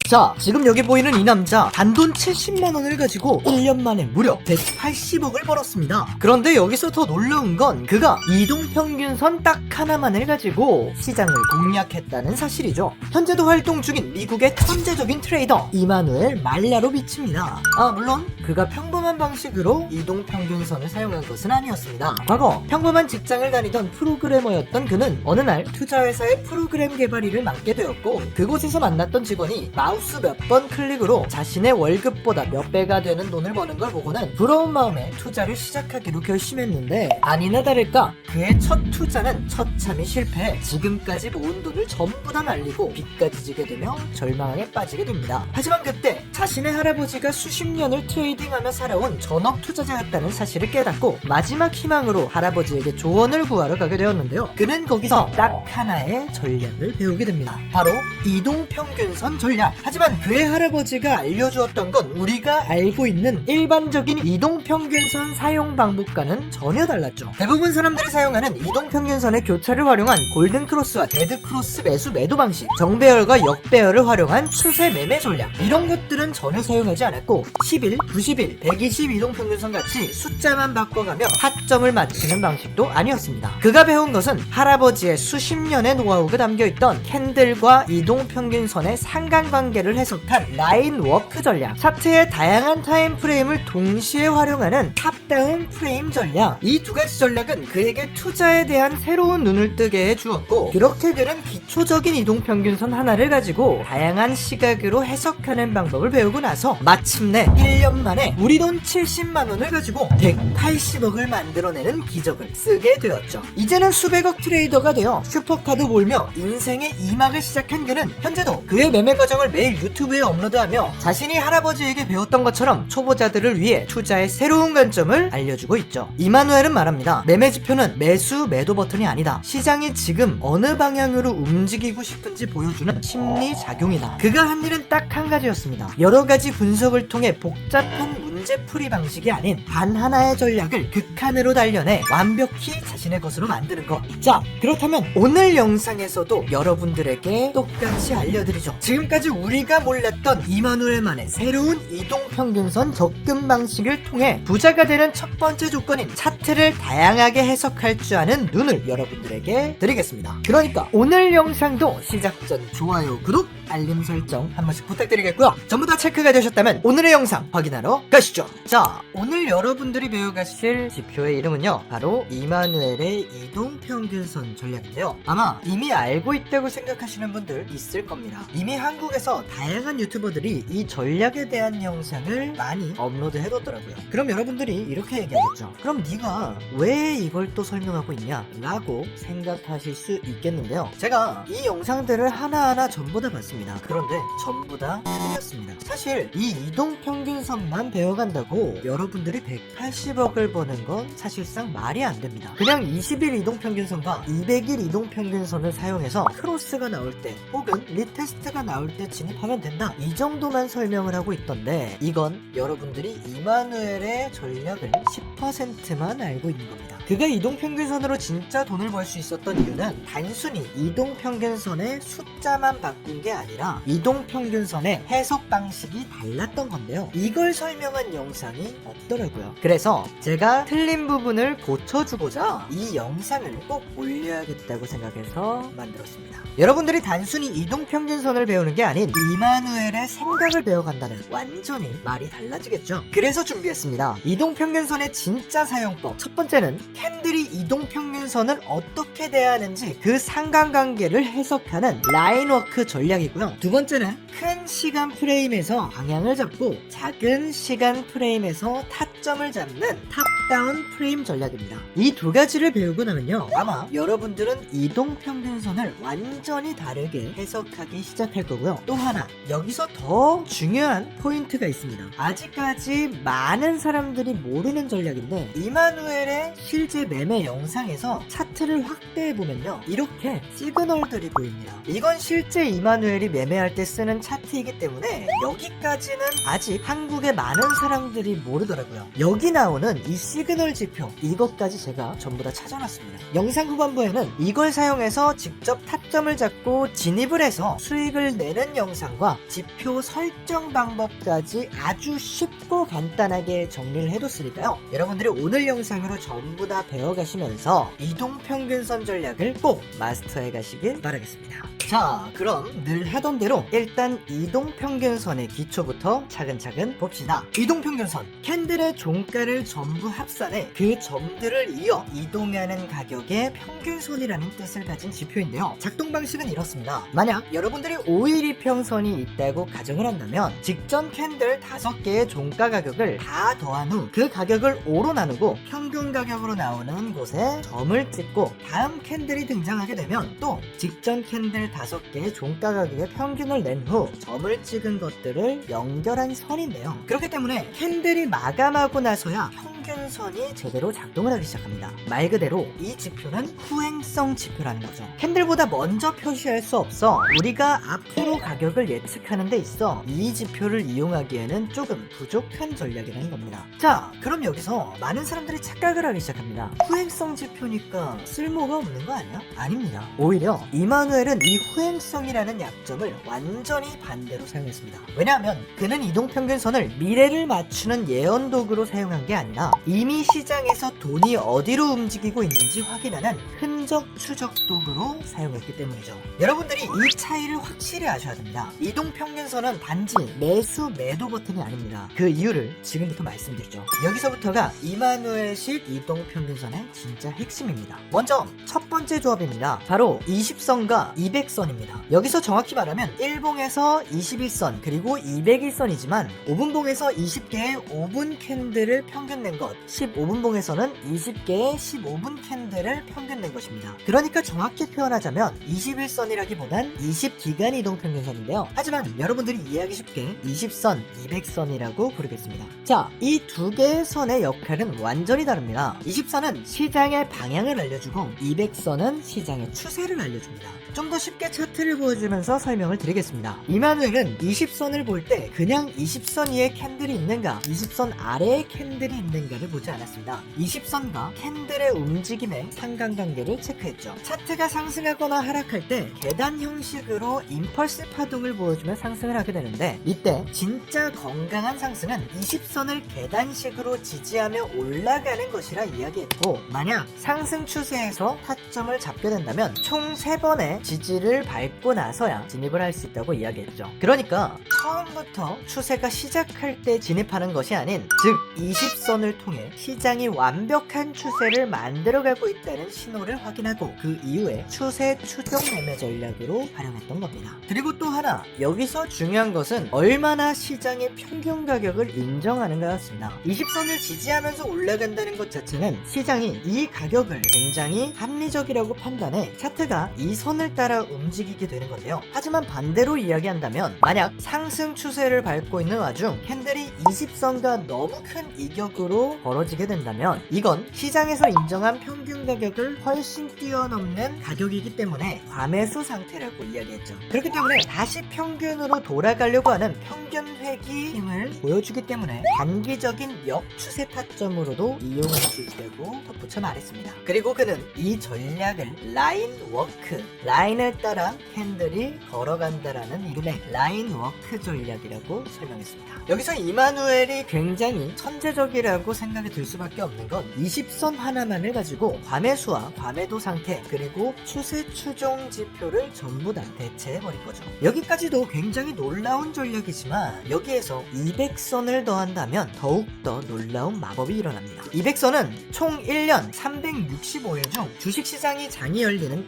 자, 지금 여기 보이는 이 남자 단돈 70만원을 가지고 1년 만에 무려 180억을 벌었습니다. 그런데 여기서 더 놀라운 건 그가 이동평균선 딱 하나만을 가지고 시장을 공략했다는 사실이죠. 현재도 활동 중인 미국의 천재적인 트레이더 이마누엘 말라로비치입니다. 물론 그가 평범한 방식으로 이동평균선을 사용한 것은 아니었습니다. 과거 평범한 직장을 다니던 프로그래머였던 그는 어느 날 투자회사의 프로그램 개발 일을 맡게 되었고, 그곳에서 만났던 직원이 마우스 몇 번 클릭으로 자신의 월급보다 몇 배가 되는 돈을 버는 걸 보고는 부러운 마음에 투자를 시작하기로 결심했는데, 아니나 다를까 그의 첫 투자는 처참히 실패해 지금까지 모은 돈을 전부 다 날리고 빚까지 지게 되며 절망에 빠지게 됩니다. 하지만 그때 자신의 할아버지가 수십 년을 트레이딩하며 살아온 전업 투자자였다는 사실을 깨닫고 마지막 희망으로 할아버지에게 조언을 구하러 가게 되었는데요. 그는 거기서 딱 하나의 전략을 배우게 됩니다. 바로 이동평균선 전략. 하지만 그의 할아버지가 알려주었던 건 우리가 알고 있는 일반적인 이동평균선 사용 방법과는 전혀 달랐죠. 대부분 사람들이 사용하는 이동평균선의 교차를 활용한 골든크로스와 데드크로스 매도 방식, 정배열과 역배열을 활용한 추세 매매 전략, 이런 것들은 전혀 사용하지 않았고 11, 91, 120 이동평균선 같이 숫자만 바꿔가며 타점을 맞추는 방식도 아니었습니다. 그가 배운 것은 할아버지의 수십 년의 노하우가 담겨있던 캔들과 이동평균선의 상관관계를 해석한 라인워크 전략, 차트의 다양한 타임프레임을 동시에 활용하는 탑다운 프레임 전략, 이 두 가지 전략은 그에게 투자에 대한 새로운 눈을 뜨게 해주었고, 그렇게 그는 기초적인 이동평균선 하나를 가지고 다양한 시각으로 해석하는 방법을 배우고 나서 마침내 1년 만에 우리 돈 70만원을 가지고 180억을 만들어내는 기적을 쓰게 되었죠. 이제는 수백억 트레이더가 되어 슈퍼카드 몰며 인생의 2막을 시작한 그는 현재도 그의 매매 과정을 매일 유튜브에 업로드하며 자신이 할아버지에게 배웠던 것처럼 초보자들을 위해 투자의 새로운 관점을 알려주고 있죠. 이마누엘은 말합니다. 매매 지표는 매수 매도 버튼이 아니다. 시장이 지금 어느 방향으로 움직이고 싶은지 보여주는 심리작용이다. 그가 한 일은 딱 한 가지였습니다. 여러 가지 분석을 통해 복잡한 문제풀이 방식이 아닌 단 하나의 전략을 극한으로 단련해 완벽히 자신의 것으로 만드는 것. 자, 그렇다면 오늘 영상에서도 여러분들에게 똑같이 알려드리죠. 지금까지 우리가 몰랐던 이마누엘만의 새로운 이동평균선 접근 방식을 통해 부자가 되는 첫 번째 조건인 차트를 다양하게 해석할 줄 아는 눈을 여러분들에게 드리겠습니다. 그러니까 오늘 영상도 시작 전 좋아요, 구독, 알림 설정 한 번씩 부탁드리겠고요. 전부 다 체크가 되셨다면 오늘의 영상 확인하러 가시죠. 자, 오늘 여러분들이 배워가실 지표의 이름은요, 바로 이마누엘의 이동평균선 전략인데요. 아마 이미 알고 있다고 생각하시는 분들 있을 겁니다. 이미 한국에서 다양한 유튜버들이 이 전략에 대한 영상을 많이 업로드 해뒀더라고요. 그럼 여러분들이 이렇게 얘기하겠죠. 그럼 네가 왜 이걸 또 설명하고 있냐? 라고 생각하실 수 있겠는데요. 제가 이 영상들을 하나하나 전부 다 봤습니다. 그런데 전부 다 틀렸습니다. 사실 이 이동평균선만 배워간다고 여러분들이 180억을 버는 건 사실상 말이 안 됩니다. 그냥 20일 이동평균선과 200일 이동평균선을 사용해서 크로스가 나올 때 혹은 리테스트가 나올 때 진입하면 된다, 이 정도만 설명을 하고 있던데, 이건 여러분들이 이마누엘의 전략을 10%만 알고 있는 겁니다. 그가 이동평균선으로 진짜 돈을 벌 수 있었던 이유는 단순히 이동평균선의 숫자만 바꾼 게 아니라 이동평균선의 해석 방식이 달랐던 건데요. 이걸 설명한 영상이 없더라고요. 그래서 제가 틀린 부분을 고쳐주고자 이 영상을 꼭 올려야겠다고 생각해서 만들었습니다. 여러분들이 단순히 이동평균선을 배우는 게 아닌 이마누엘의 생각을 배워간다면 완전히 말이 달라지겠죠. 그래서 준비했습니다. 이동평균선의 진짜 사용법. 첫 번째는 캔들이 이동평균선을 어떻게 대하는지 그 상관관계를 해석하는 라인워크 전략이고요. 두 번째는 큰 시간 프레임에서 방향을 잡고 작은 시간 프레임에서 타점을 잡는 탑다운 프레임 전략입니다. 이 두 가지를 배우고 나면요, 아마 여러분들은 이동평균선을 완전히 다르게 해석하기 시작할 거고요. 또 하나, 여기서 더 중요한 포인트가 있습니다. 아직까지 많은 사람들이 모르는 전략인데, 이마누엘의 실제 매매 영상에서 차트를 확대해보면요, 이렇게 시그널들이 보입니다. 이건 실제 이마누엘이 매매할 때 쓰는 차트이기 때문에 여기까지는 아직 한국의 많은 사람들이 모르더라고요. 여기 나오는 이 시그널 지표, 이것까지 제가 전부 다 찾아놨습니다. 영상 후반부에는 이걸 사용해서 직접 타점을 잡고 진입을 해서 수익을 내는 영상과 지표 설정 방법까지 아주 쉽고 간단하게 정리를 해뒀으니까요. 여러분들이 오늘 영상으로 전부 다 배워가시면서 이동평균선 전략을 꼭 마스터해 가시길 바라겠습니다. 자, 그럼 늘 하던 대로 일단 이동평균선의 기초부터 차근차근 봅시다. 이동평균선, 캔들의 종가를 전부 합산해 그 점들을 이어 이동하는 가격의 평균선이라는 뜻을 가진 지표인데요. 작동 방식은 이렇습니다. 만약 여러분들이 5일 이평선이 있다고 가정을 한다면 직전 캔들 5개의 종가 가격을 다 더한 후 그 가격을 5로 나누고 평균 가격으로 나오는 곳에 점을 찍고 다음 캔들이 등장하게 되면 또 직전 캔들 5개의 종가 가격의 평균을 낸 후 점을 찍은 것들을 연결한 선인데요. 그렇기 때문에 캔들이 마감하고 나서야 평균선이 제대로 작동을 하기 시작합니다. 말 그대로 이 지표는 후행성 지표라는 거죠. 캔들보다 먼저 표시할 수 없어 우리가 앞으로 가격을 예측하는 데 있어 이 지표를 이용하기에는 조금 부족한 전략이라는 겁니다. 자, 그럼 여기서 많은 사람들이 착각을 하기 시작합니다. 후행성 지표니까 쓸모가 없는 거 아니야? 아닙니다. 오히려 이마누엘은 이 후행성이라는 약점을 완전히 반대로 사용했습니다. 왜냐하면 그는 이동평균선을 미래를 맞추는 예언 도구로 사용한 게 아니라 이미 시장에서 돈이 어디로 움직이고 있는지 확인하는 흔적 추적 도구로 사용했기 때문이죠. 여러분들이 이 차이를 확실히 아셔야 됩니다. 이동평균선은 단지 매수 매도 버튼이 아닙니다. 그 이유를 지금부터 말씀드리죠. 여기서부터가 이마누엘식 이동평균선의 진짜 핵심입니다. 먼저 첫 번째 조합입니다. 바로 20선과 200선입니다. 여기서 정확히 말하면 1봉에서 21선 그리고 201선이지만 5분봉에서 20개의 5분 캔들을 평균 낸 것, 15분봉에서는 20개의 15분 캔들을 평균 낸 것입니다. 그러니까 정확히 표현하자면 21선이라기보단 20기간 이동평균선인데요. 하지만 여러분들이 이해하기 쉽게 20선, 200선이라고 부르겠습니다. 자, 이 두 개의 선의 역할은 완전히 다릅니다. 20선은 시장의 방향을 알려주고 200선은 시장의 추세를 알려줍니다. 좀 더 쉽게 차트를 보여주면서 설명을 드리겠습니다. 이마누엘은 20선을 볼 때 그냥 20선 위에 캔들이 있는가 20선 아래에 캔들이 있는가를 보지 않았습니다. 20선과 캔들의 움직임의 상관관계를 체크했죠. 차트가 상승하거나 하락할 때 계단 형식으로 임펄스 파동을 보여주며 상승을 하게 되는데 이때 진짜 건강한 상승은 20선을 계단식으로 지지하며 올라가는 것이라 이야기했고 만약 상승 추세에서 타점을 잡게 된다면 총 3번의 지지를 밟고 나서야 진입을 할 수 있다고 이야기했죠. 그러니까 처음부터 추세가 시작할 때 진입하는 것이 아닌 즉 20선을 통해 시장이 완벽한 추세를 만들어가고 있다는 신호를 확인하고 그 이후에 추세 추종 매매 전략으로 활용했던 겁니다. 그리고 또 하나 여기서 중요한 것은 얼마나 시장의 평균 가격을 인정하는가 였습니다. 20선을 지지하면서 올라간다는 것 자체는 시장이 이 가격을 굉장히 합리적이라고 판단해 차트가 이 선을 따라 움직이게 되는 건데요. 하지만 반대로 이야기한다면 만약 상승 추세를 밟고 있는 와중 캔들이 20선과 너무 큰 이격으로 벌어지게 된다면 이건 시장에서 인정한 평균 가격을 훨씬 뛰어넘는 가격이기 때문에 과매수 상태라고 이야기했죠. 그렇기 때문에 다시 평균으로 돌아가려고 하는 평균 회귀 힘을 보여주기 때문에 단기적인 역추세 타점으로도 이용할 수 있다고 덧붙여 말했습니다. 그리고 그는 이 전략을 라인 워크, 라인을 따라 캔들이 걸어간다라는 이름의 라인 워크 전략이라고 설명했습니다. 여기서 이마누엘이 굉장히 천재적이라고 생각이 들 수밖에 없는 건 20선 하나만을 가지고 과매수와 과매도 상태 그리고 추세 추종 지표를 전부 다 대체해버린 거죠. 여기까지도 굉장히 놀라운 전략이지만 여기에서 200선을 더한다면 더욱더 놀라운 마법이 일어납니다. 200선은 총 1년 365일 중 주식시장이 장이 열리는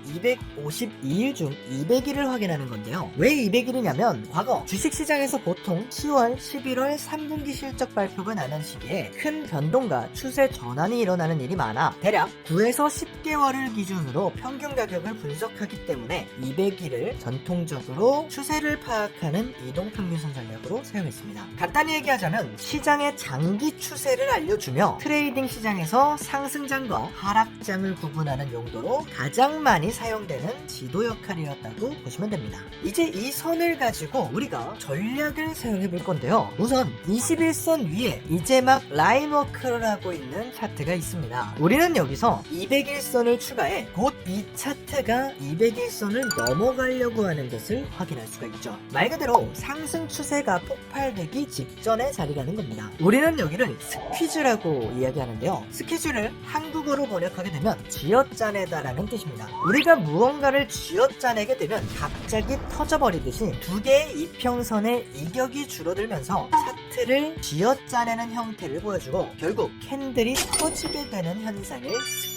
252일 중 200일을 확인하는 건데요. 왜 200일이냐면 과거 주식시장에서 보통 10월, 11월 3분기 실적 발표가 나는 시기에 큰 변동과 추세 전환이 일어나는 일이 많아 대략 9에서 10개월을 기준으로 평균 가격을 분석하기 때문에 200일을 전통적으로 추세를 파악하는 이동평균선 전략으로 사용했습니다. 간단히 얘기하자면 시장의 장기 추세를 알려주며 트레이딩 시장에서 상승장과 하락장을 구분하는 용도 정도로 가장 많이 사용되는 지도 역할이었다고 보시면 됩니다. 이제 이 선을 가지고 우리가 전략을 사용해 볼 건데요. 우선 21선 위에 이제 막 라인워크를 하고 있는 차트가 있습니다. 우리는 여기서 201선을 추가해 곧 이 차트가 201선을 넘어가려고 하는 것을 확인할 수가 있죠. 말 그대로 상승 추세가 폭발되기 직전에 자리 가는 겁니다. 우리는 여기를 스퀴즈라고 이야기하는데요. 스퀴즈를 한국어로 번역하게 되면 쥐어짜내다라는 뜻입니다. 우리가 무언가를 쥐어짜내게 되면 갑자기 터져버리듯이 두 개의 이평선의 이격이 줄어들면서 차트를 쥐어짜내는 형태를 보여주고 결국 캔들이 터지게 되는 현상을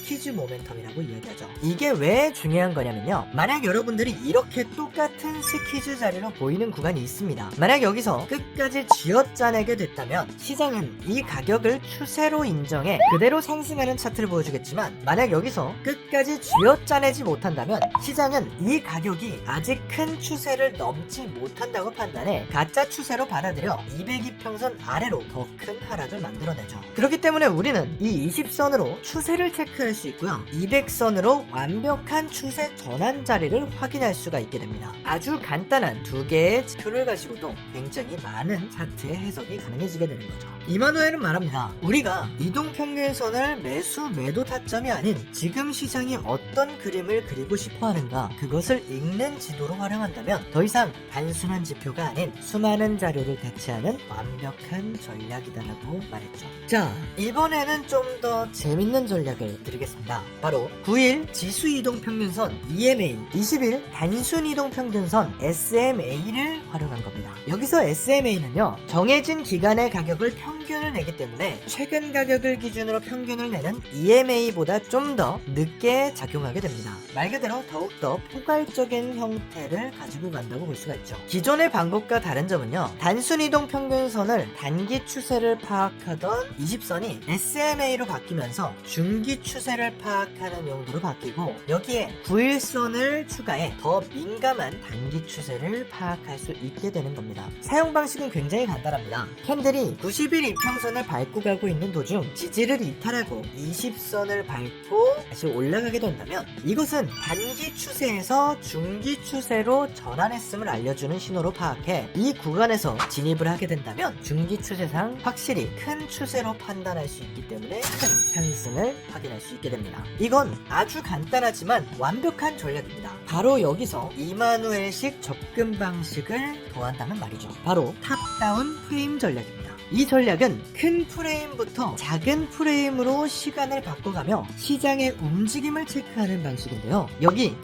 스퀴즈 모멘텀이라고 이야기하죠. 이게 왜 중요한 거냐면요. 만약 여러분들이 이렇게 똑같은 스퀴즈 자리로 보이는 구간이 있습니다. 만약 여기서 끝까지 쥐어짜내게 됐다면 시장은 이 가격을 추세로 인정해 그대로 상승하는 차트를 보여주겠지만 만약 여기서 끝까지 쥐어짜내지 못한다면 시장은 이 가격이 아직 큰 추세를 넘지 못한다고 판단해 가짜 추세로 받아들여 202평선 아래로 더 큰 하락을 만들어내죠. 그렇기 때문에 우리는 이 20선으로 추세를 체크할 수 있고요. 200선으로 완벽한 추세 전환 자리를 확인할 수가 있게 됩니다. 아주 간단한 두 개의 지표를 가지고도 굉장히 많은 차트의 해석이 가능해지게 되는 거죠. 이만호에는 말합니다. 우리가 이동평균선을 매수 매도 타점이 아닌 지금 시장이 어떤 그림을 그리고 싶어 하는가 그것을 읽는 지도로 활용한다면 더 이상 단순한 지표가 아닌 수많은 자료를 대체하는 완벽한 전략이다라고 말했죠. 자, 이번에는 좀 더 재밌는 전략을 드리겠습니다. 바로 9일 지수 이동평균선 EMA, 20일 단순 이동평균선 SMA를 활용한 겁니다. 여기서 SMA는요, 정해진 기간의 가격을 평균을 내기 때문에 최근 가격을 기준으로 평균을 내는 EMA보다 좀 더 늦게 작용하게 됩니다. 말 그대로 더욱더 포괄적인 형태를 가지고 간다고 볼 수가 있죠. 기존의 방법과 다른 점은요, 단순 이동 평균선을 단기 추세를 파악하던 20선이 SMA로 바뀌면서 중기 추세를 파악하는 용도로 바뀌고 여기에 9일선을 추가해 더 민감한 단기 추세를 파악할 수 있게 되는 겁니다. 사용 방식은 굉장히 간단합니다. 캔들이 90일 이평선을 밟고 가고 있는 도중 지지를 이탈하고 20선을 밟고 다시 올라가게 된다면 이것은 단기 추세에서 중기 추세로 전환했음을 알려주는 신호로 파악해 이 구간에서 진입을 하게 된다면 중기 추세상 확실히 큰 추세로 판단할 수 있기 때문에 큰 상승을 확인할 수 있게 됩니다. 이건 아주 간단하지만 완벽한 전략입니다. 바로 여기서 이만우엘식 접근 방식을 더한다면 말이죠. 바로 탑다운 프레임 전략입니다. 이 전략은 큰 프레임부터 작은 프레임으로 시간을 바꿔가며 시장의 움직임을 체크하는 방식인데요. 여기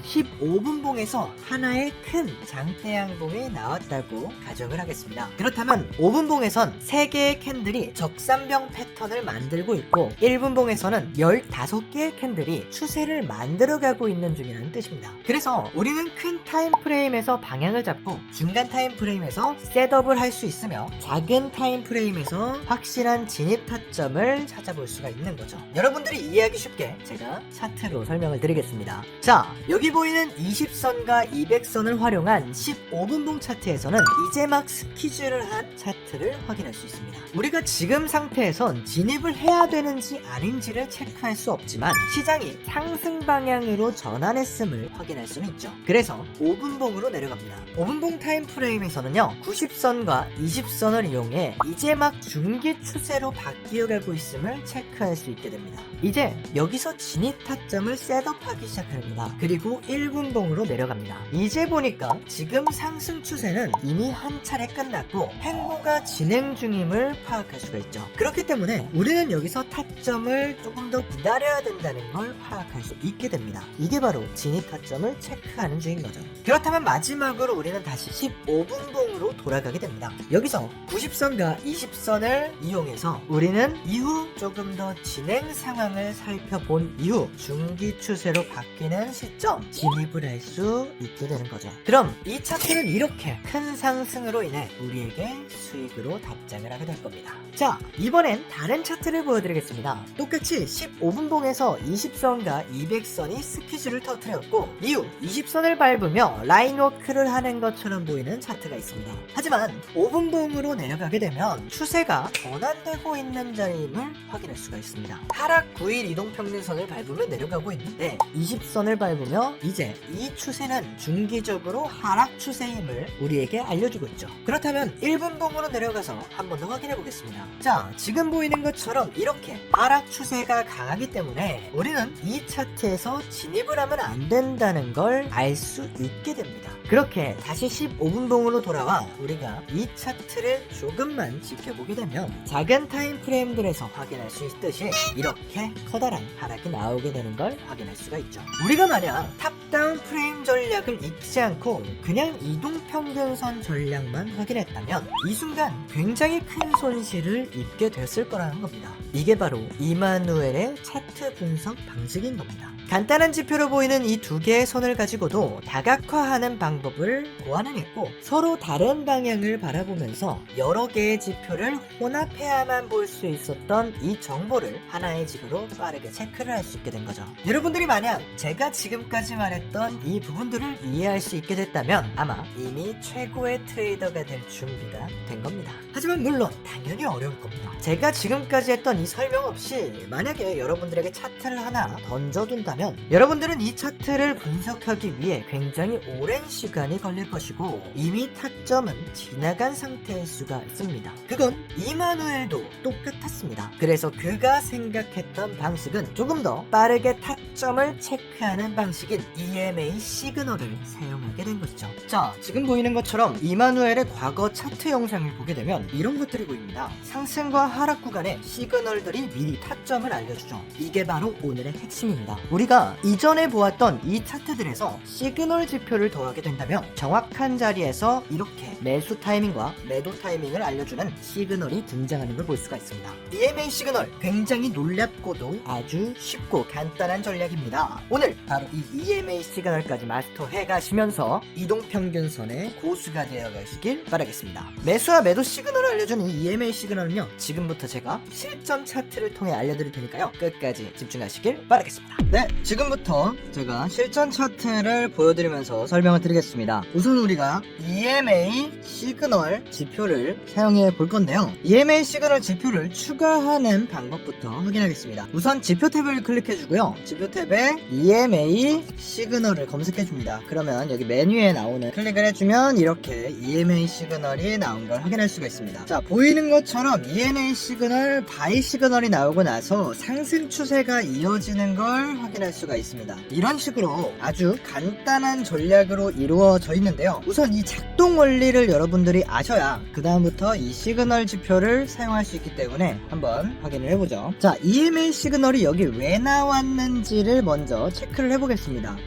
15분봉에서 하나의 큰 장대양봉이 나왔다고 가정을 하겠습니다. 그렇다면 5분봉에선 3개의 캔들이 적산병 패턴을 만들고 있고 1분봉에서는 15개의 캔들이 추세를 만들어가고 있는 중이라는 뜻입니다. 그래서 우리는 큰 타임프레임에서 방향을 잡고 중간 타임프레임에서 셋업을 할 수 있으며 작은 타임프레임에서 확실한 진입 타점을 찾아볼 수가 있는 거죠. 여러분들이 이해하기 쉽게 제가 차트로 설명을 드리겠습니다. 자, 여기 보이는 20선과 200선을 활용한 15분봉 차트에서는 이제 막 스퀴즈를 한 차트를 확인할 수 있습니다. 우리가 지금 상태에선 진입을 해야 되는지 아닌지를 체크할 수 없지만 시장이 상승 방향으로 전환했음을 확인할 수는 있죠. 그래서 5분봉으로 내려갑니다. 5분봉 타임프레임에서는요, 90선과 20선을 이용해 이제 막 중기 추세로 바뀌어가고 있음을 체크할 수 있게 됩니다. 이제 여기서 진입 타점을 셋업하기 시작합니다. 그리고 1분봉으로 내려갑니다. 이제 보니까 지금 상승 추세는 이미 한 차례 끝났고 행보가 진행 중임을 파악할 수가 있죠. 그렇기 때문에 우리는 여기서 타점을 조금 더 기다려야 된다는 걸 파악할 수 있게 됩니다. 이게 바로 진입 타점을 체크하는 중인 거죠. 그렇다면 마지막으로 우리는 다시 15분봉으로 돌아가게 됩니다. 여기서 90선과 20선을 이용해서 우리는 이후 조금 더 진행 상황을 살펴본 이후 중기 추세로 바뀌는 시점 진입을 할 수 있게 되는 거죠. 그럼 이 차트는 이렇게 큰 상승으로 인해 우리에게 수익으로 답장을 하게 될 겁니다. 자, 이번엔 다른 차트를 보여드리겠습니다. 똑같이 15분봉에서 20선과 200선이 스퀴즈를 터뜨렸고 이후 20선을 밟으며 라인워크를 하는 것처럼 보이는 차트가 있습니다. 하지만 5분봉으로 내려가게 되면 추세가 전환되고 있는 자리임을 확인할 수가 있습니다. 하락 9일 이동평균선을 밟으며 내려가고 있는데 20선을 밟으며 이제 이 추세는 중기적으로 하락 추세임을 우리에게 알려주고 있죠. 그렇다면 1분봉으로 내려가서 한 번 더 확인해 보겠습니다. 자, 지금 보이는 것처럼 이렇게 하락 추세가 강하기 때문에 우리는 이 차트에서 진입을 하면 안 된다는 걸 알 수 있게 됩니다. 그렇게 다시 15분봉으로 돌아와 우리가 이 차트를 조금만 지켜보게 되면 작은 타임 프레임들에서 확인할 수 있듯이 이렇게 커다란 하락이 나오게 되는 걸 확인할 수가 있죠. 우리가 만약 탑다운 프레임 전략을 익히지 않고 그냥 이동평균선 전략만 확인했다면 이 순간 굉장히 큰 손실을 입게 됐을 거라는 겁니다. 이게 바로 이마누엘의 차트 분석 방식인 겁니다. 간단한 지표로 보이는 이 두 개의 선을 가지고도 다각화하는 방법을 고안해냈고 서로 다른 방향을 바라보면서 여러 개의 지표를 혼합해야만 볼 수 있었던 이 정보를 하나의 지표로 빠르게 체크를 할 수 있게 된 거죠. 여러분들이 만약 제가 지금까지 말했던 이 부분들을 이해할 수 있게 됐다면 아마 이미 최고의 트레이더가 될 준비가 된 겁니다. 하지만 물론 당연히 어려울 겁니다. 제가 지금까지 했던 이 설명 없이 만약에 여러분들에게 차트를 하나 던져둔다면 여러분들은 이 차트를 분석하기 위해 굉장히 오랜 시간이 걸릴 것이고 이미 타점은 지나간 상태일 수가 있습니다. 그건 이마누엘도 똑같았습니다. 그래서 그가 생각했던 방식은 조금 더 빠르게 타점을 체크하는 방식인 EMA 시그널을 사용하게 된 것이죠. 자, 지금 보이는 것처럼 이마누엘의 과거 차트 영상을 보게 되면 이런 것들이 보입니다. 상승과 하락 구간의 시그널들이 미리 타점을 알려주죠. 이게 바로 오늘의 핵심입니다. 우리가 이전에 보았던 이 차트들에서 시그널 지표를 더하게 된다면 정확한 자리에서 이렇게 매수 타이밍과 매도 타이밍을 알려주는 시그널이 등장하는 걸 볼 수가 있습니다. EMA 시그널 굉장히 놀랍고도 아주 쉽고 간단한 전략입니다. 오늘 바로 이 EMA 시그널까지 마스터해 가시면서 이동평균선의 고수가 되어 가시길 바라겠습니다. 매수와 매도 시그널을 알려주는 이 EMA 시그널은요, 지금부터 제가 실전 차트를 통해 알려드릴 테니까요, 끝까지 집중하시길 바라겠습니다. 네, 지금부터 제가 실전 차트를 보여드리면서 설명을 드리겠습니다. 우선 우리가 EMA 시그널 지표를 사용해 볼 건데요. EMA 시그널 지표를 추가하는 방법부터 확인하겠습니다. 우선 지표 탭을 클릭해 주고요. 지표 탭에 EMA 시그널을 검색해 줍니다. 그러면 여기 메뉴에 나오는 클릭을 해주면 이렇게 EMA 시그널이 나온 걸 확인할 수가 있습니다. 자, 보이는 것처럼 EMA 시그널, 바이 시그널이 나오고 나서 상승 추세가 이어지는 걸 확인할 수가 있습니다. 이런 식으로 아주 간단한 전략으로 이루어져 있는데요. 우선 이 작동 원리를 여러분들이 아셔야 그 다음부터 이 시그널 지표를 사용할 수 있기 때문에 한번 확인을 해보죠. 자, EMA 시그널이 여기 왜 나왔는지를 먼저 체크를 해보겠습니다.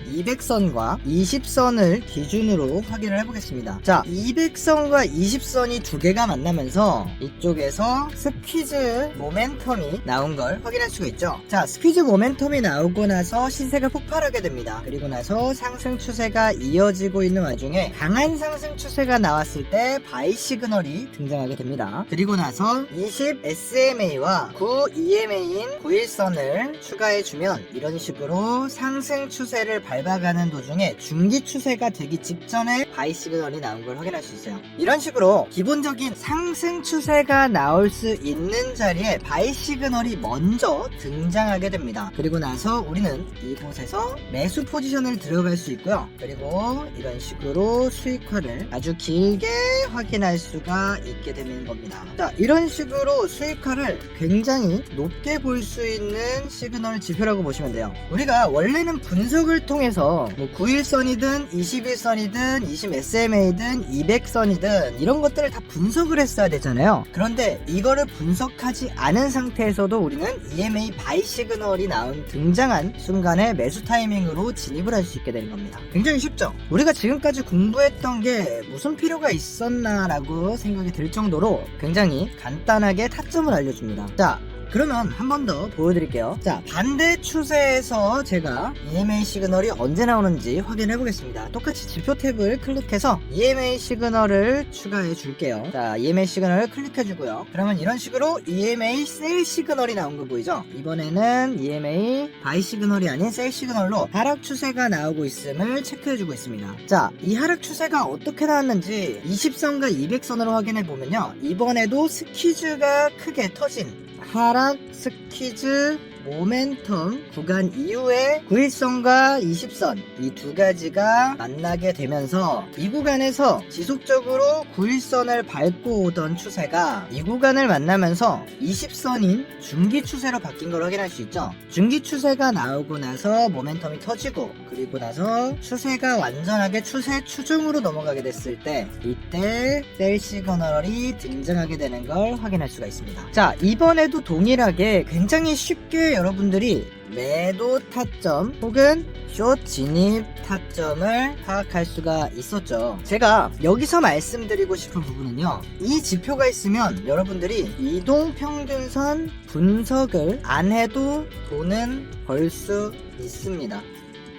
200선과 20선을 기준으로 확인을 해보겠습니다. 자, 200선과 20선이 두 개가 만나면서 이쪽에서 스퀴즈 모멘텀이 나온 걸 확인할 수가 있죠. 자, 스퀴즈 모멘텀이 나오고 나서 시세가 폭발하게 됩니다. 그리고 나서 상승 추세가 이어지고 있는 와중에 강한 상승 추세가 나왔을 때 바이 시그널이 등장하게 됩니다. 그리고 나서 20 SMA와 9 EMA인 9일선을 추가해주면 이런 식으로 상승 추세를 밟아가는 도중에 중기 추세가 되기 직전에 바이 시그널이 나온 걸 확인할 수 있어요. 이런 식으로 기본적인 상승 추세가 나올 수 있는 자리에 바이 시그널이 먼저 등장하게 됩니다. 그리고 나서 우리는 이곳에서 매수 포지션을 들어갈 수 있고요. 그리고 이런 식으로 수익화를 아주 길게 확인할 수가 있게 되는 겁니다. 자, 이런 식으로 수익화를 굉장히 높게 볼 수 있는 시그널 지표라고 보시면 돼요. 우리가 원래는 분석을 통해서 뭐 9일선이든 21선이든 20SMA든 200선이든 이런 것들을 다 분석을 했어야 되잖아요. 그런데 이거를 분석하지 않은 상태에서도 우리는 EMA 바이 시그널이 등장한 순간에 매수 타이밍으로 진입을 할 수 있게 되는 겁니다. 굉장히 쉽죠? 우리가 지금까지 공부했던 게 무슨 필요가 있었나 라고 생각이 들 정도로 굉장히 간단하게 타점을 알려줍니다. 자, 그러면 한 번 더 보여드릴게요. 자, 반대 추세에서 제가 EMA 시그널이 언제 나오는지 확인해 보겠습니다. 똑같이 지표 탭을 클릭해서 EMA 시그널을 추가해 줄게요. 자, EMA 시그널을 클릭해 주고요. 그러면 이런 식으로 EMA 셀 시그널이 나온 거 보이죠? 이번에는 EMA 바이 시그널이 아닌 셀 시그널로 하락 추세가 나오고 있음을 체크해 주고 있습니다. 자, 이 하락 추세가 어떻게 나왔는지 20선과 200선으로 확인해 보면요, 이번에도 스퀴즈가 크게 터진 하락 스퀴즈 모멘텀 구간 이후에 9일선과 20선 이 두 가지가 만나게 되면서 이 구간에서 지속적으로 9일선을 밟고 오던 추세가 이 구간을 만나면서 20선인 중기 추세로 바뀐 걸 확인할 수 있죠. 중기 추세가 나오고 나서 모멘텀이 터지고, 그리고 나서 추세가 완전하게 추세 추종으로 넘어가게 됐을 때 이때 셀 시그널이 등장하게 되는 걸 확인할 수가 있습니다. 자, 이번에도 동일하게 굉장히 쉽게 여러분들이 매도 타점 혹은 숏 진입 타점을 파악할 수가 있었죠. 제가 여기서 말씀드리고 싶은 부분은요, 이 지표가 있으면 여러분들이 이동평균선 분석을 안 해도 돈은 벌 수 있습니다.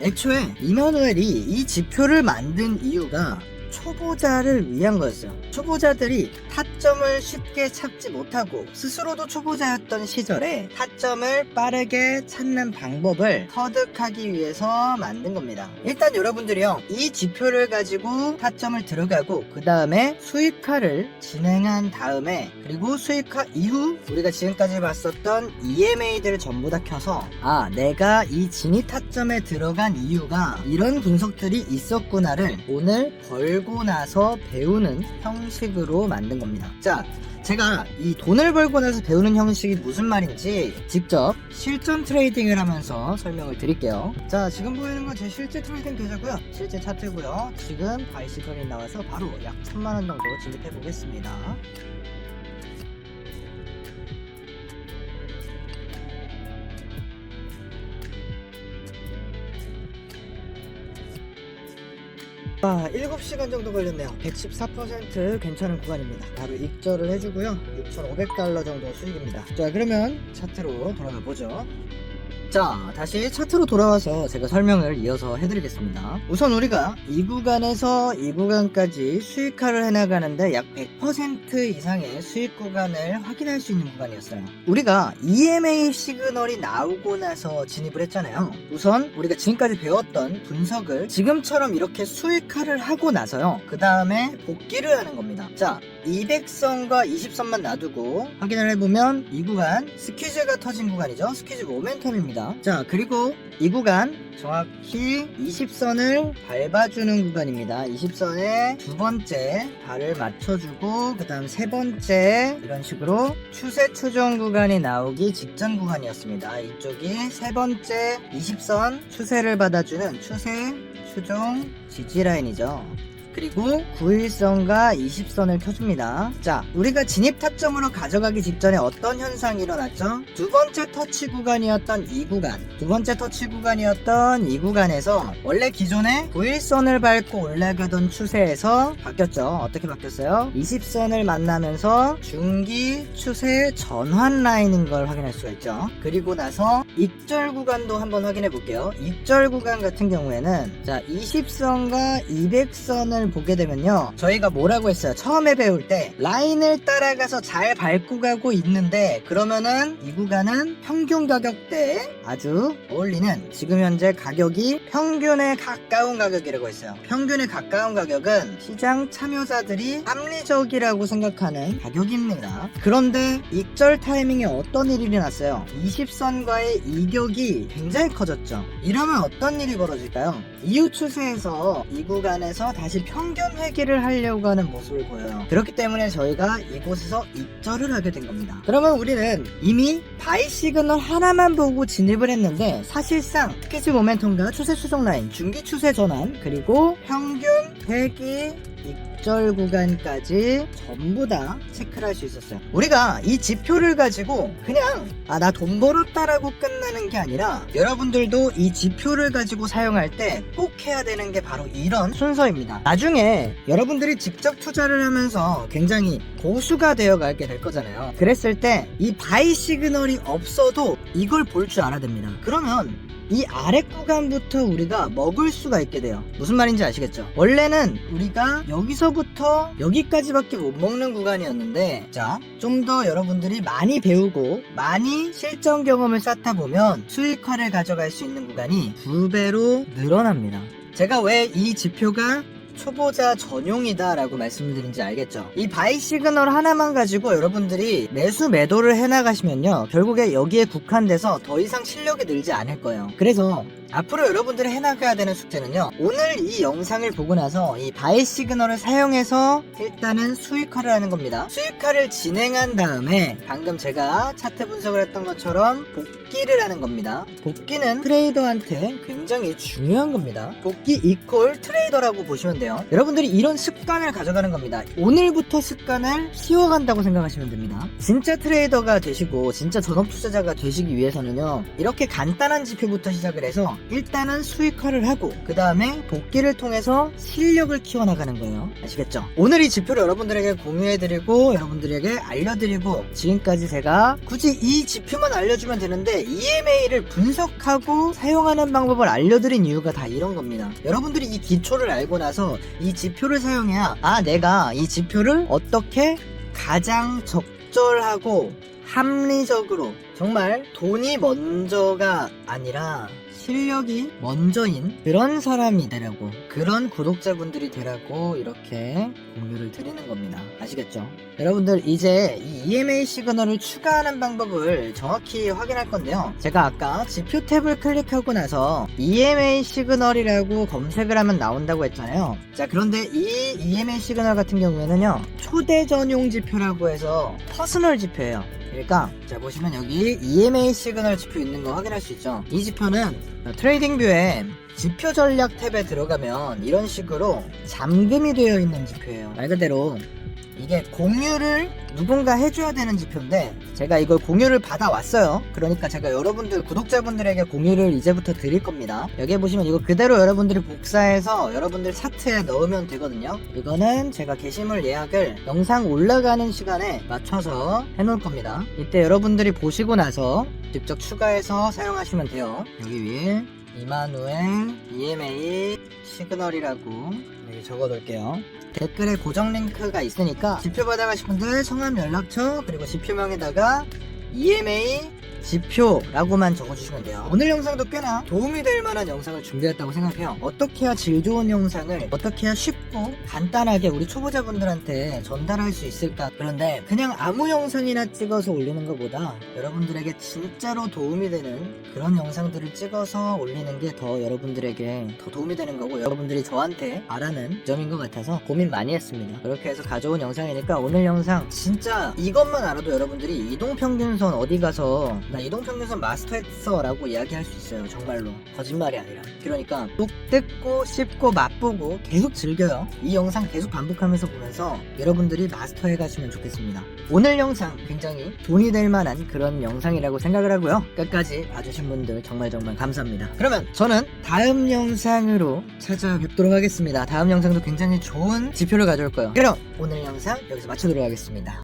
애초에 이마누엘이 이 지표를 만든 이유가 초보자를 위한 거였어요. 초보자들이 타점을 쉽게 찾지 못하고 스스로도 초보자였던 시절에 타점을 빠르게 찾는 방법을 터득하기 위해서 만든 겁니다. 일단 여러분들이요, 이 지표를 가지고 타점을 들어가고 그 다음에 수익화를 진행한 다음에, 그리고 수익화 이후 우리가 지금까지 봤었던 EMA들을 전부 다 켜서 내가 이 진입 타점에 들어간 이유가 이런 분석들이 있었구나를 오늘 벌고 나서 배우는 형식으로 만든 겁니다. 자, 제가 이 돈을 벌고 나서 배우는 형식이 무슨 말인지 직접 실전 트레이딩을 하면서 설명을 드릴게요. 자, 지금 보이는 건 제 실제 트레이딩 계좌고요, 실제 차트고요. 지금 바이 시그널이 나와서 바로 약 1000만원 정도 진입해 보겠습니다. 아, 7시간 정도 걸렸네요. 114% 괜찮은 구간입니다. 바로 익절을 해주고요, 6,500달러 정도 수익입니다. 자, 그러면 차트로 돌아가 보죠. 자, 다시 차트로 돌아와서 제가 설명을 이어서 해드리겠습니다. 우선 우리가 이 구간에서 이 구간까지 수익화를 해나가는데 약 100% 이상의 수익 구간을 확인할 수 있는 구간이었어요. 우리가 EMA 시그널이 나오고 나서 진입을 했잖아요. 우선 우리가 지금까지 배웠던 분석을 지금처럼 이렇게 수익화를 하고 나서요, 그 다음에 복귀를 하는 겁니다. 자, 200선과 20선만 놔두고 확인을 해보면 이 구간 스퀴즈가 터진 구간이죠. 스퀴즈 모멘텀입니다. 자, 그리고 이 구간 정확히 20선을 밟아주는 구간입니다. 20선에 두 번째 발을 맞춰주고 그 다음 세 번째, 이런 식으로 추세 추종 구간이 나오기 직전 구간이었습니다. 이쪽이 세 번째 20선 추세를 받아주는 추세 추종 지지라인이죠. 그리고 9일선과 20선을 켜줍니다. 자, 우리가 진입 타점으로 가져가기 직전에 어떤 현상이 일어났죠? 두 번째 터치 구간이었던 이 구간, 두 번째 터치 구간이었던 이 구간에서 원래 기존에 9일선을 밟고 올라가던 추세에서 바뀌었죠. 어떻게 바뀌었어요? 20선을 만나면서 중기 추세 전환 라인인 걸 확인할 수가 있죠. 그리고 나서 익절 구간도 한번 확인해 볼게요. 익절 구간 같은 경우에는 자, 20선과 200선을 보게 되면요, 저희가 뭐라고 했어요? 처음에 배울 때 라인을 따라가서 잘 밟고 가고 있는데, 그러면은 이 구간은 평균 가격대에 아주 어울리는, 지금 현재 가격이 평균에 가까운 가격이라고 했어요. 평균에 가까운 가격은 시장 참여자들이 합리적이라고 생각하는 가격입니다. 그런데 익절 타이밍에 어떤 일이 일어났어요? 20선과의 이격이 굉장히 커졌죠. 이러면 어떤 일이 벌어질까요? 이후 추세에서 이 구간에서 다시 평균 회귀를 하려고 하는 모습을 보여요. 그렇기 때문에 저희가 이곳에서 익절을 하게 된 겁니다. 그러면 우리는 이미 바이 시그널 하나만 보고 진입을 했는데, 사실상 스퀴즈 모멘텀과 추세 수정 라인, 중기 추세 전환, 그리고 평균 회귀 익절 구간까지 전부 다 체크를 할 수 있었어요. 우리가 이 지표를 가지고 그냥 나 돈 벌었다라고 끝나는 게 아니라 여러분들도 이 지표를 가지고 사용할 때 꼭 해야 되는 게 바로 이런 순서입니다. 나중에 여러분들이 직접 투자를 하면서 굉장히 고수가 되어 가게 될 거잖아요. 그랬을 때 이 바이 시그널이 없어도 이걸 볼 줄 알아야 됩니다. 그러면 이 아래 구간부터 우리가 먹을 수가 있게 돼요. 무슨 말인지 아시겠죠? 원래는 우리가 여기서부터 여기까지밖에 못 먹는 구간이었는데, 자, 좀 더 여러분들이 많이 배우고 많이 실전 경험을 쌓다 보면 수익화를 가져갈 수 있는 구간이 2배로 늘어납니다. 제가 왜 이 지표가 초보자 전용이다 라고 말씀드린지 알겠죠? 이 바이 시그널 하나만 가지고 여러분들이 매수 매도를 해나가시면요, 결국에 여기에 국한돼서 더 이상 실력이 늘지 않을 거예요. 그래서 앞으로 여러분들이 해나가야 되는 숙제는요, 오늘 이 영상을 보고 나서 이 바이 시그널을 사용해서 일단은 수익화를 하는 겁니다. 수익화를 진행한 다음에 방금 제가 차트 분석을 했던 것처럼 복귀를 하는 겁니다. 복귀는 트레이더한테 굉장히 중요한 겁니다. 복귀 이퀄 트레이더라고 보시면 돼요. 여러분들이 이런 습관을 가져가는 겁니다. 오늘부터 습관을 키워간다고 생각하시면 됩니다. 진짜 트레이더가 되시고 진짜 전업 투자자가 되시기 위해서는요, 이렇게 간단한 지표부터 시작을 해서 일단은 수익화를 하고 그 다음에 복귀를 통해서 실력을 키워나가는 거예요. 아시겠죠? 오늘 이 지표를 여러분들에게 공유해드리고 여러분들에게 알려드리고, 지금까지 제가 굳이 이 지표만 알려주면 되는데 EMA를 분석하고 사용하는 방법을 알려드린 이유가 다 이런 겁니다. 여러분들이 이 기초를 알고 나서 이 지표를 사용해야 내가 이 지표를 어떻게 가장 적절하고 합리적으로, 정말 돈이 먼저가 아니라 실력이 먼저인 그런 사람이 되라고, 그런 구독자분들이 되라고 이렇게 공유를 드리는 겁니다. 아시겠죠? 여러분들 이제 이 EMA 시그널을 추가하는 방법을 정확히 확인할 건데요, 제가 아까 지표 탭을 클릭하고 나서 EMA 시그널이라고 검색을 하면 나온다고 했잖아요. 자, 그런데 이 EMA 시그널 같은 경우에는요, 초대 전용 지표라고 해서 퍼스널 지표예요. 그러니까 자, 보시면 여기 EMA 시그널 지표 있는 거 확인할 수 있죠. 이 지표는 트레이딩 뷰에 지표 전략 탭에 들어가면 이런 식으로 잠금이 되어 있는 지표예요. 말 그대로 이게 공유를 누군가 해줘야 되는 지표인데 제가 이걸 공유를 받아왔어요. 그러니까 제가 여러분들 구독자분들에게 공유를 이제부터 드릴 겁니다. 여기에 보시면 이거 그대로 여러분들이 복사해서 여러분들 차트에 넣으면 되거든요. 이거는 제가 게시물 예약을 영상 올라가는 시간에 맞춰서 해놓을 겁니다. 이때 여러분들이 보시고 나서 직접 추가해서 사용하시면 돼요. 여기 위에 이마누엘 EMA 시그널이라고 여기 적어둘게요. 댓글에 고정 링크가 있으니까 지표 받아가실 분들 성함, 연락처, 그리고 지표명에다가 EMA 지표라고만 적어주시면 돼요. 오늘 영상도 꽤나 도움이 될 만한 영상을 준비했다고 생각해요. 어떻게 해야 질 좋은 영상을 어떻게 해야 쉽고 간단하게 우리 초보자분들한테 전달할 수 있을까. 그런데 그냥 아무 영상이나 찍어서 올리는 것보다 여러분들에게 진짜로 도움이 되는 그런 영상들을 찍어서 올리는 게 더 여러분들에게 더 도움이 되는 거고, 여러분들이 저한테 바라는 점인 것 같아서 고민 많이 했습니다. 그렇게 해서 가져온 영상이니까 오늘 영상 진짜 이것만 알아도 여러분들이 이동평균선 어디 가서 나 이동평균선 마스터했어 라고 이야기할 수 있어요. 정말로 거짓말이 아니라. 그러니까 꼭 뜯고 씹고 맛보고 계속 즐겨요. 이 영상 계속 반복하면서 보면서 여러분들이 마스터해 가시면 좋겠습니다. 오늘 영상 굉장히 돈이 될 만한 그런 영상이라고 생각을 하고요. 끝까지 봐주신 분들 정말 감사합니다. 그러면 저는 다음 영상으로 찾아뵙도록 하겠습니다. 다음 영상도 굉장히 좋은 지표를 가져올 거예요. 그럼 오늘 영상 여기서 마치도록 하겠습니다.